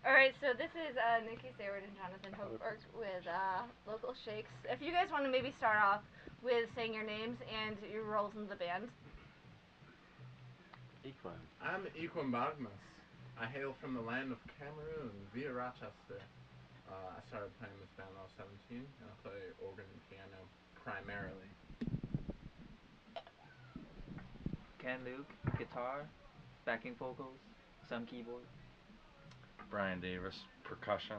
Alright, so this is Nikki Sayward and Jonathan Hochberg with Local Shakes. If you guys want to maybe start off with saying your names and your roles in the band. Equine. I'm Equine Bagmas. I hail from the land of Cameroon, via Rochester. I started playing this band when I was 17, and I play organ and piano primarily. Ken Luke, guitar, backing vocals, some keyboard. Brian Davis, percussion.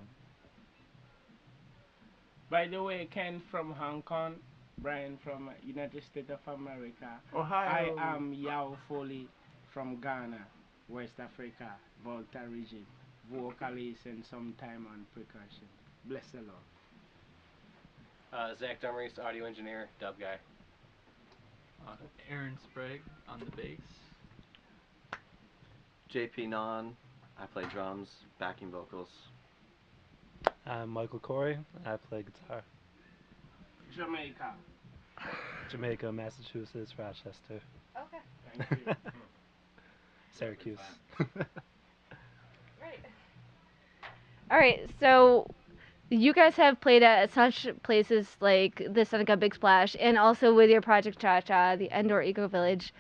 By the way, Ken from Hong Kong, Brian from United States of America. Ohio. I am Yao Foley from Ghana, West Africa, Volta region, vocalist and sometime on percussion. Bless the Lord. Zach Dummeries, audio engineer, dub guy. Aaron Sprague on the bass. JP Non, I play drums, backing vocals. I'm Michael Corey. I play guitar. Jamaica. Jamaica, Massachusetts, Rochester, Okay. Thank you. Syracuse. Right. Alright, so you guys have played at such places like the Seneca Big Splash and also with your project Cha Cha, the Endor Eco Village.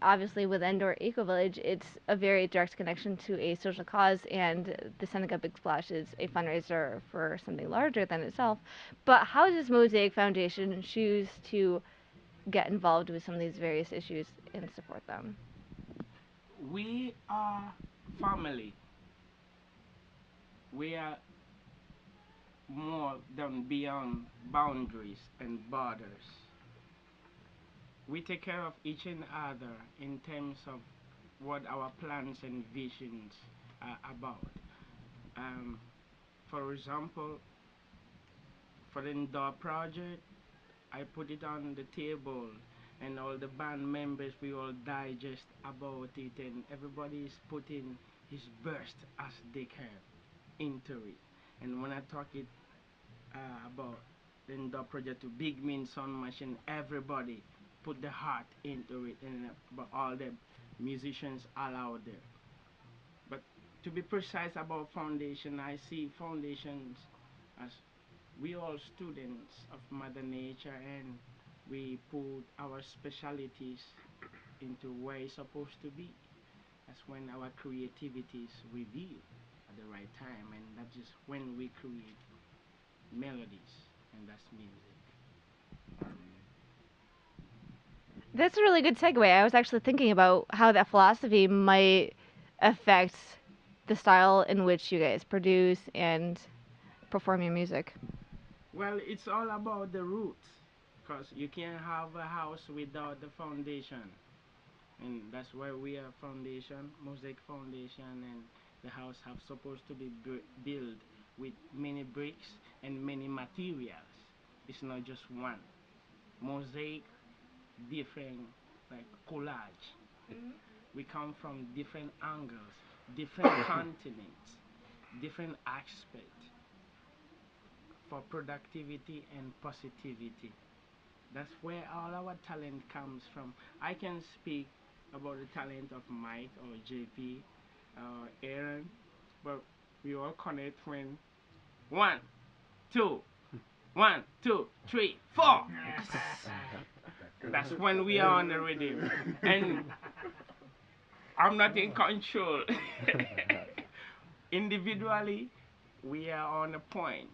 Obviously with Endor Eco Village, it's a very direct connection to a social cause, and the Seneca Big Splash is a fundraiser for something larger than itself. But how does Mosaic Foundation choose to get involved with some of these various issues and support them? We are family. We are more than beyond boundaries and borders. We take care of each and other in terms of what our plans and visions are about. For example, for the indoor project, I put it on the table and all the band members, we all digest about it, and everybody is putting his best as they can into it. And when I talk it about the indoor project to Big Mean Sound Machine, everybody put the heart into it, and about all the musicians all out there. But to be precise about foundation, I see foundations as we all students of Mother Nature, and we put our specialities into where it's supposed to be. That's when our creativity is revealed at the right time, and that's just when we create melodies, and that's music. That's a really good segue. I was actually thinking about how that philosophy might affect the style in which you guys produce and perform your music. Well, it's all about the roots, because you can't have a house without the foundation. And that's why we are foundation, Mosaic Foundation, and the house have supposed to be built with many bricks and many materials. It's not just one. Mosaic, different, like collage. We come from different angles, different continents, different aspects for productivity and positivity. That's where all our talent comes from. I can speak about the talent of Mike or JP or Aaron, but we all connect when 1, 2, 1, 2, 3, 4. That's when we are on the rhythm, and I'm not in control. Individually, we are on a point.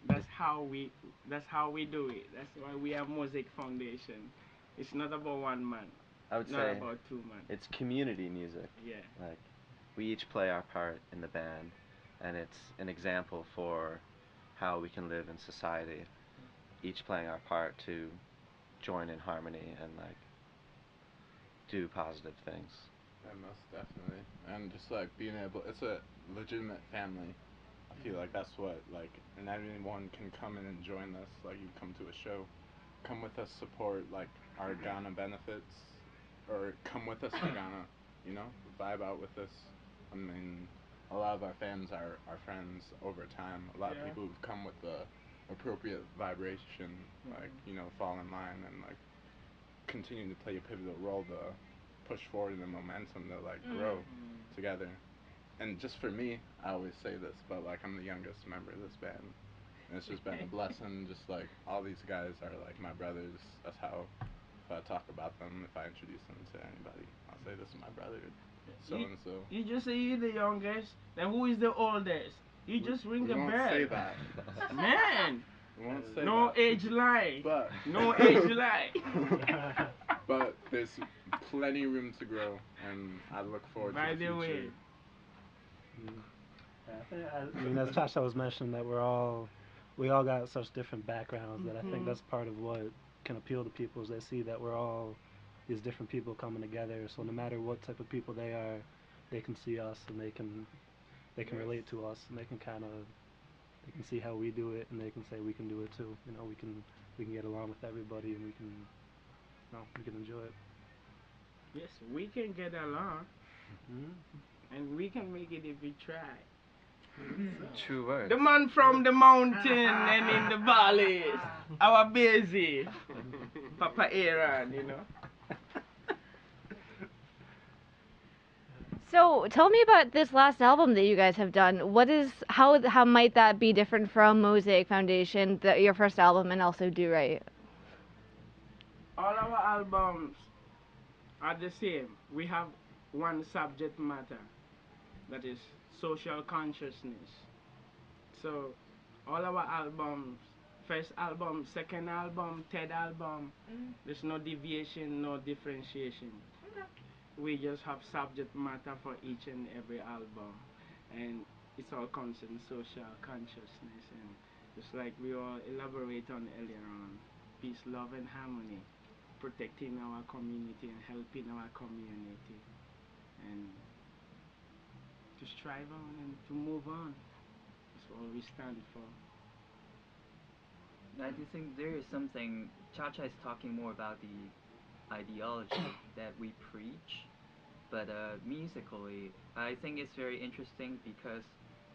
That's how we do it. That's why we have Mosaic Foundation. It's not about one man. I would Not say about two men. it's community music. Yeah. Like, we each play our part in the band, and it's an example for how we can live in society, each playing our part to join in harmony and like do positive things. Yeah, most definitely. And just like being able, it's a legitimate family. I feel like that's what, like, and anyone can come in and join us. Like, you come to a show, come with us, support like our Ghana benefits, or come with us to Ghana, you know, vibe out with us. I mean, a lot of our fans are our friends over time. A lot of people who've come with the appropriate vibration, like, you know, fall in line and like continue to play a pivotal role to push forward in the momentum to like grow together. and just for me, I always say this, but like I'm the youngest member of this band, and it's just been a blessing. Just like all these guys are like my brothers. That's how if I talk about them, if I introduce them to anybody, I'll say this is my brother, so and so. You just say you're the youngest. Then who is the oldest? You just ring We a won't bell. say that. Man, We won't say no that. age lie. But No age lie. but there's plenty room to grow, and I look forward By to the the future. way, I mean, as Tasha was mentioning, that we all got such different backgrounds that I think Mhm. that's part of what can appeal to people is they see that we're all these different people coming together. So no matter what type of people they are, they can see us and they can relate to us and they can see how we do it and they can say we can do it too. You know, we can get along with everybody and we can enjoy it. yes, we can get along, Mm-hmm. and we can make it if we try. True words. The man from the mountain and in the valleys, our busy, Papa Aaron, you know. So tell me about this last album that you guys have done. How might that be different from Mosaic Foundation, your first album, and also Do Right? All our albums are the same. We have one subject matter, that is social consciousness. So all our albums, first album, second album, third album, there's no deviation, no differentiation. We just have subject matter for each and every album, and it's all concerned social consciousness, and just like we all elaborate on earlier on, peace, love, and harmony, protecting our community and helping our community, and to strive on and to move on. That's all we stand for. I do think there is something. Cha-Cha is talking more about the ideology that we preach, but musically, I think it's very interesting because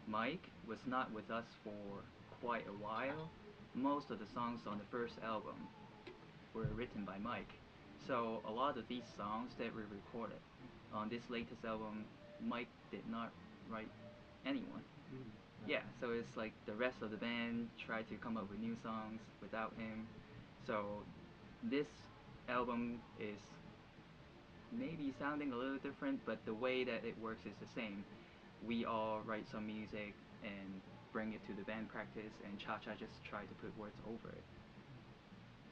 Mike was not with us for quite a while. Most of the songs on the first album were written by Mike, so a lot of these songs that we recorded on this latest album, Mike did not write anyone. Yeah, so it's like the rest of the band tried to come up with new songs without him. So this album is maybe sounding a little different, but the way that it works is the same. We all write some music and bring it to the band practice, and Cha-Cha just try to put words over it.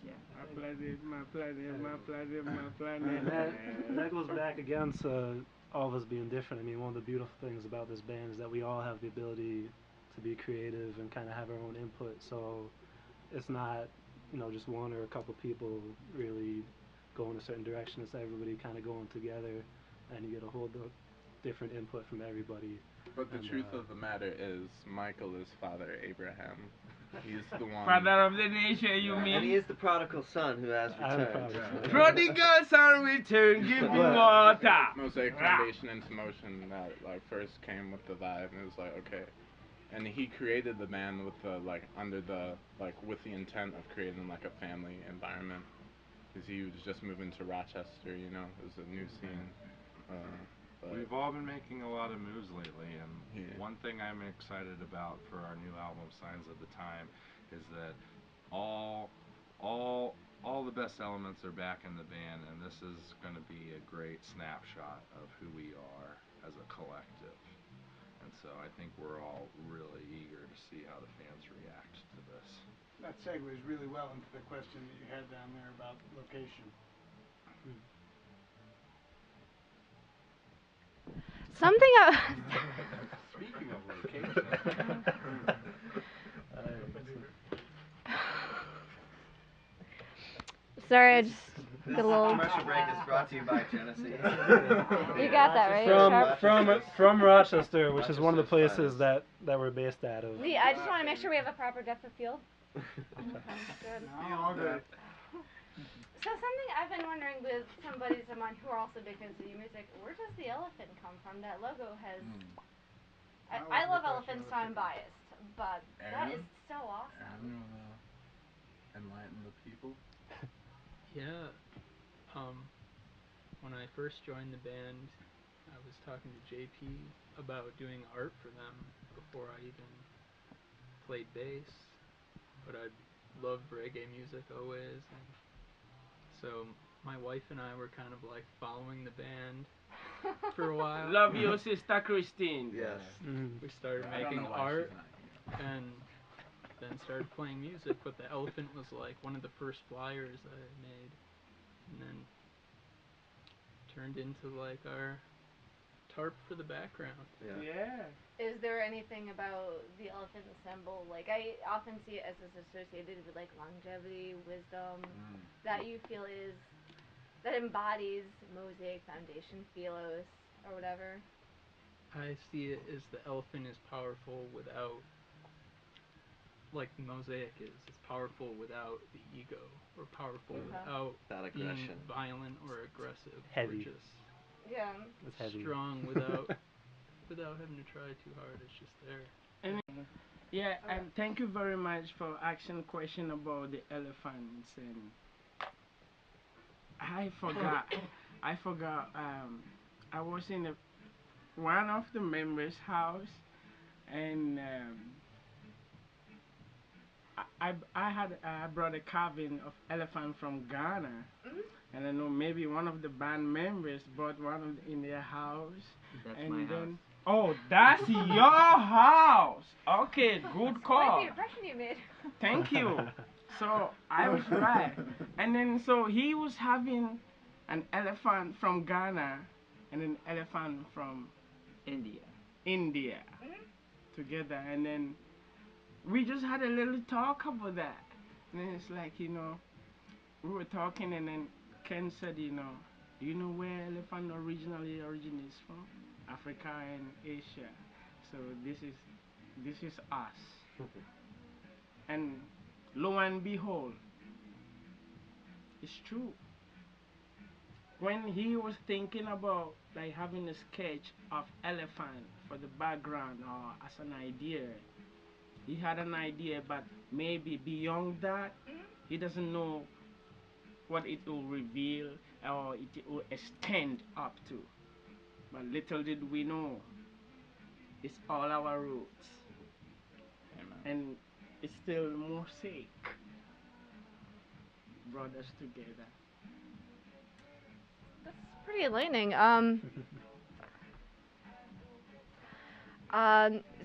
Yeah. My planet, my planet, my planet, my And planet. that goes back again to all of us being different. I mean, one of the beautiful things about this band is that we all have the ability to be creative and kind of have our own input. So it's not, just one or a couple people really go in a certain direction. It's everybody kind of going together, and you get a whole different input from everybody. But the And, truth of the matter is, Michael is Father Abraham. He's the one. Father of the nation, you And he mean? is the prodigal son who has I'm the returned. prodigal son. Prodigal son return, give me water. Mosaic Foundation into motion that like first came with the vibe, and it was like okay, and he created the band with the with the intent of creating like a family environment, because he was just moving to Rochester, it was a new scene. But We've all been making a lot of moves lately, and Yeah. one thing I'm excited about for our new album, Signs of the Time, is that all the best elements are back in the band, and this is going to be a great snapshot of who we are as a collective. And so I think we're all really eager to see how the fans react to this. That segues really well into the question that you had down there about location. Something Speaking of location, Sorry, I just This got a little. commercial break is brought to you by Genesee. You got that right, Sharp? From Rochester, which is one of the Rochester's places finest. that we're based out of. Yeah, I just want to make sure we have a proper depth of field. Good. All good. So something I've been wondering with some buddies of mine who are also big fans of your music, where does the elephant come from? That logo has. I love elephants, so I'm biased, but that is so awesome. Aaron, you wanna enlighten the people? Yeah. When I first joined the band, I was talking to JP about doing art for them before I even played bass, but I loved reggae music always, and so my wife and I were kind of like following the band for a while. Love your sister Christine. Yes. Mm. We started I don't making know why art she's not here. and then started playing music, but the elephant was like one of the first flyers I made, and then turned into like our tarp for the background. Yeah. Yeah. Is there anything about the elephant symbol, like I often see it as is associated with like longevity, wisdom, that you feel is that embodies Mosaic Foundation philos or whatever? I see it as the elephant is powerful without, like the mosaic is, it's powerful without the ego, or powerful without That being aggression. violent or aggressive, Heavy. or just Yeah. It's heavy. strong without having to try too hard. It's just there. Yeah, and thank you very much for asking question about the elephants. And I forgot. I forgot. I was in one of the members' house, and I brought a carving of elephant from Ghana, and I know maybe one of the band members brought one in their house. That's and my then, house. Oh, that's your house. Okay, good Quite call. the impression you made. Thank you. So I was right. And then so he was having an elephant from Ghana and an elephant from India. India together. And then we just had a little talk about that. And then it's like, we were talking, and then Ken said, do you know where elephant originally originates from? Africa and Asia. So this is us. And lo and behold, it's true. When he was thinking about like having a sketch of elephant for the background or as an idea, he had an idea, but maybe beyond that, he doesn't know what it will reveal or it will extend up to. But little did we know, it's all our roots, and it's still mosaic brought us together. That's pretty enlightening.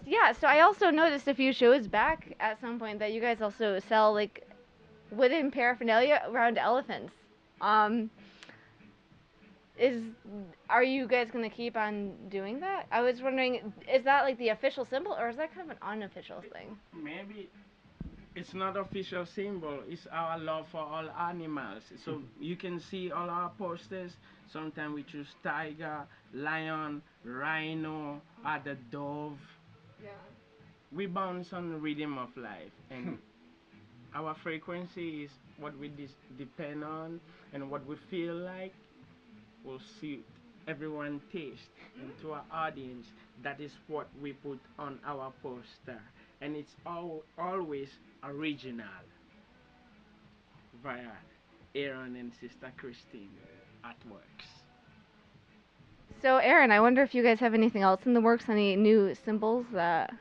Yeah, so I also noticed a few shows back at some point that you guys also sell like wooden paraphernalia around elephants. Um, is are you guys gonna keep on doing that? I was wondering, is that like the official symbol or is that kind of an unofficial thing? Maybe it's not official symbol, it's our love for all animals. So you can see all our posters. Sometimes we choose tiger, lion, rhino, other dove. Yeah. We bounce on the rhythm of life, and our frequency is what we depend on, and what we feel like will suit everyone taste. And to our audience, that is what we put on our poster, and it's always original via Aaron and Sister Christine artworks. So Aaron, I wonder if you guys have anything else in the works, any new symbols that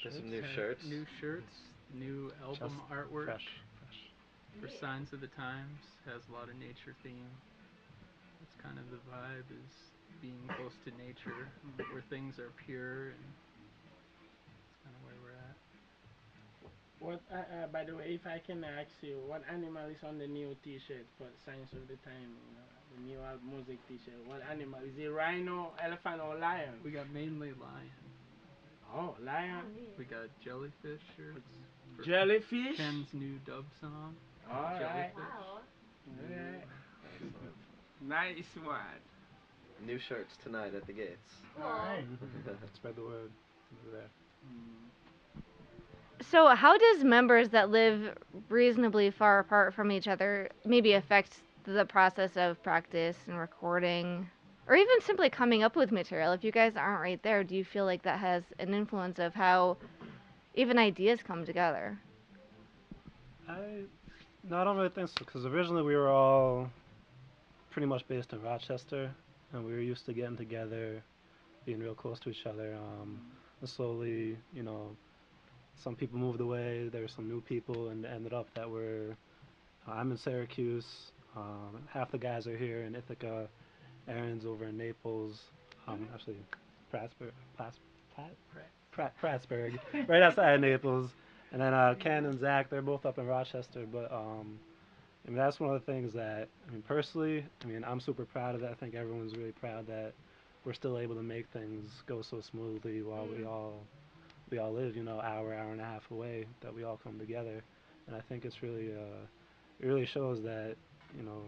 There's some new have shirts. New shirts, new album Just artwork fresh. for Signs of the Times. Has a lot of nature theme. That's kind of the vibe, is being close to nature, where things are pure, and that's kind of where we're at. What, by the way, if I can ask you, what animal is on the new T-shirt for Signs of the Time? The new music T-shirt. What animal is it? Rhino, elephant, or lion? We got mainly lion. Oh, lion. We got jellyfish shirts. for Jellyfish. Ken's new dub song. All right. Jellyfish. wow. Alright. Excellent. Nice one. New shirts tonight at the gates. Cool. Alright. Spread the word. Over there. So how does members that live reasonably far apart from each other maybe affect the process of practice and recording, or even simply coming up with material? If you guys aren't right there, do you feel like that has an influence of how even ideas come together? No, I don't really think so, because originally we were all pretty much based in Rochester, and we were used to getting together, being real close to each other. And slowly, some people moved away. There were some new people, and ended up that I'm in Syracuse. Half the guys are here in Ithaca. Aaron's over in Naples. Actually, Prattsburg, Prattsburg, right outside of Naples. And then Ken and Zach, they're both up in Rochester. But I mean, that's one of the things that, I mean, personally, I mean, I'm super proud of that. I think everyone's really proud that we're still able to make things go so smoothly while we all live, hour and a half away, that we all come together. And I think it really shows that, you know,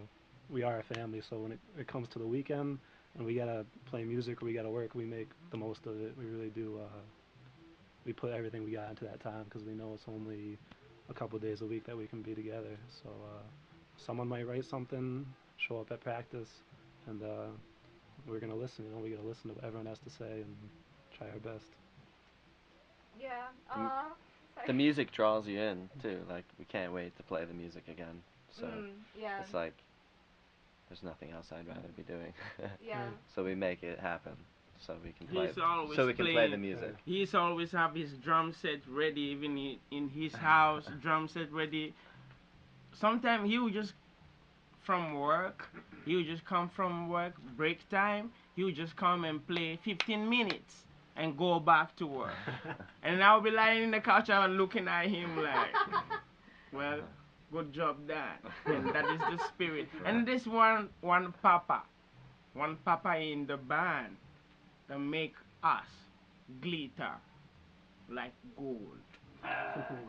we are a family. So when it comes to the weekend and we gotta play music or we gotta work, we make the most of it. We really do. We put everything we got into that time because we know it's only a couple days a week that we can be together. So someone might write something, show up at practice, and we're gonna listen. We gotta listen to what everyone has to say and try our best. Yeah. The, Sorry. the music draws you in too. Like we can't wait to play the music again. So Yeah. it's like there's nothing else I'd rather be doing. Yeah. So we make it happen. So we can play. He's always So we can play playing. the music. He's always have his drum set ready, even in his house, drum set ready. Sometimes he would just from work, he would just come from work, break time, he would just come and play 15 minutes and go back to work. And I'll be lying in the couch and looking at him like, well, good job done. And that is the spirit. And this one papa in the band that make us glitter like gold. Wow.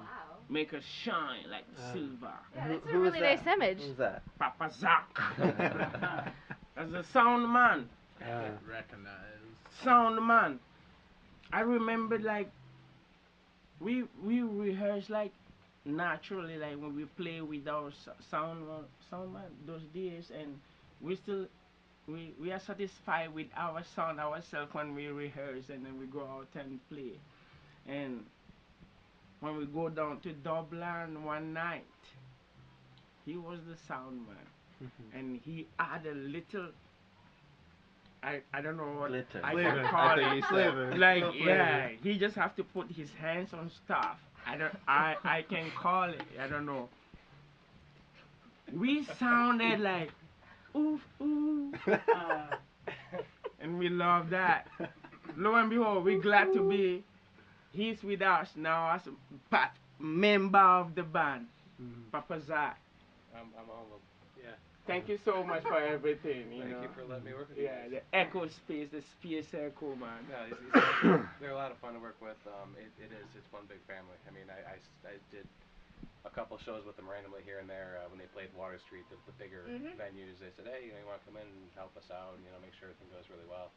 Make us shine like silver. Yeah, it's a really nice image. Who's that? Papa Zach. As a sound man. Recognized. Sound man. I remember like we rehearse like naturally, like when we play with our sound man those days, and we are satisfied with our sound ourselves when we rehearse, and then we go out and play. And when we go down to Dublin one night, he was the sound man, and he had a little. I don't know what Glitter. I Flavor. can call I it. think he said. Like No flavor. yeah, he just have to put his hands on stuff. I can call it. I don't know. We sounded like oof oof, and we love that. Lo and behold, we're glad to be. He's with us now as a member of the band, Papa Zach. I'm humbled. Yeah. Thank you so much for everything. Thank you for letting me work with you Yeah, guys. the echo space, the space echo, man. No, they're a lot of fun to work with. It is. It's one big family. I mean, I did a couple shows with them randomly here and there when they played Water Street, the bigger venues. They said, hey, you want to come in and help us out, and make sure everything goes really well.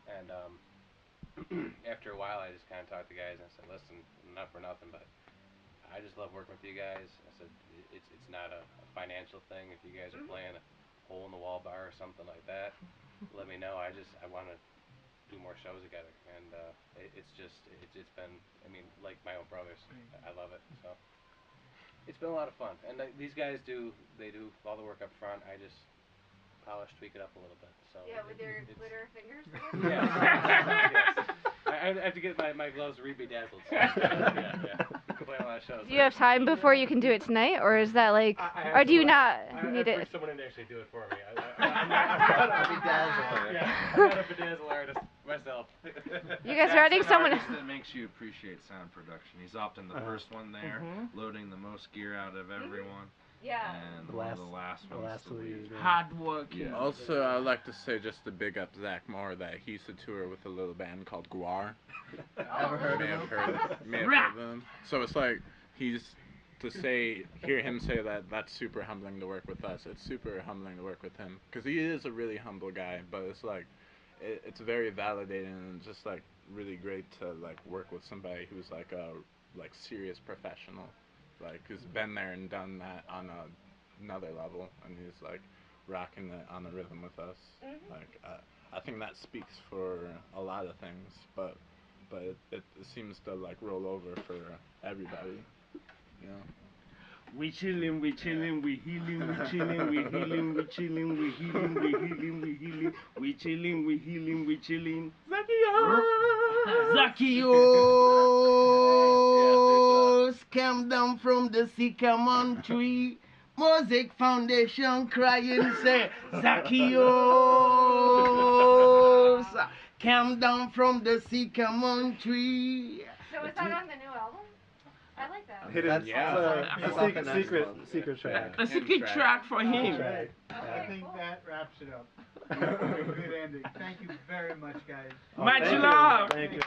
And after a while, I just kind of talked to guys and I said, listen, not for nothing, but I just love working with you guys. I said, it's not a financial thing. If you guys are playing a hole in the wall bar or something like that, let me know. I want to do more shows together, and it's been, I mean, like my own brothers. I love it. So it's been a lot of fun, and these guys do all the work up front. I just tweak it up a little bit. So Yeah, with your glitter fingers. yeah. Yes. I have to get my gloves re-bedazzled. So, yeah. Play a lot of shows. Do you have time before you can do it tonight, or is that like, or do you not need it? Someone in to actually do it for me. I'm not a bedazzle artist myself. You guys are That's adding an someone. artist that makes you appreciate sound production. He's often the first one there, loading the most gear out of everyone, Yeah. and The one of last- the last the ones last to to leave. leave, yeah. Hard working. Yeah. Also, I would like to say just to big up Zach Moore that he used to tour with a little band called Guar. Ever heard May of have him? heard of them. So it's like hear him say that that's super humbling to work with us. It's super humbling to work with him because he is a really humble guy. But it's like it's very validating and just like really great to like work with somebody who's like a serious professional, like who's been there and done that on another level, and he's like rocking it on the rhythm with us. Like I think that speaks for a lot of things, but it seems to like roll over for everybody, you know. We chillin', we chillin', we healing, we chillin', we healing, we chillin', we healing, we healing, we healing, we chillin', we healing, we chillin'. Zacchaeus came down from the sycamore tree. Mosaic Foundation crying say Zacchaeus came down from the sycamore tree. So is that on the new album? I like that. That's, Yeah. that's a secret track. A secret track for him. Right. I Okay, think cool. that wraps it up. Good ending. Thank you very much, guys. Much Thank you. love. Thank you.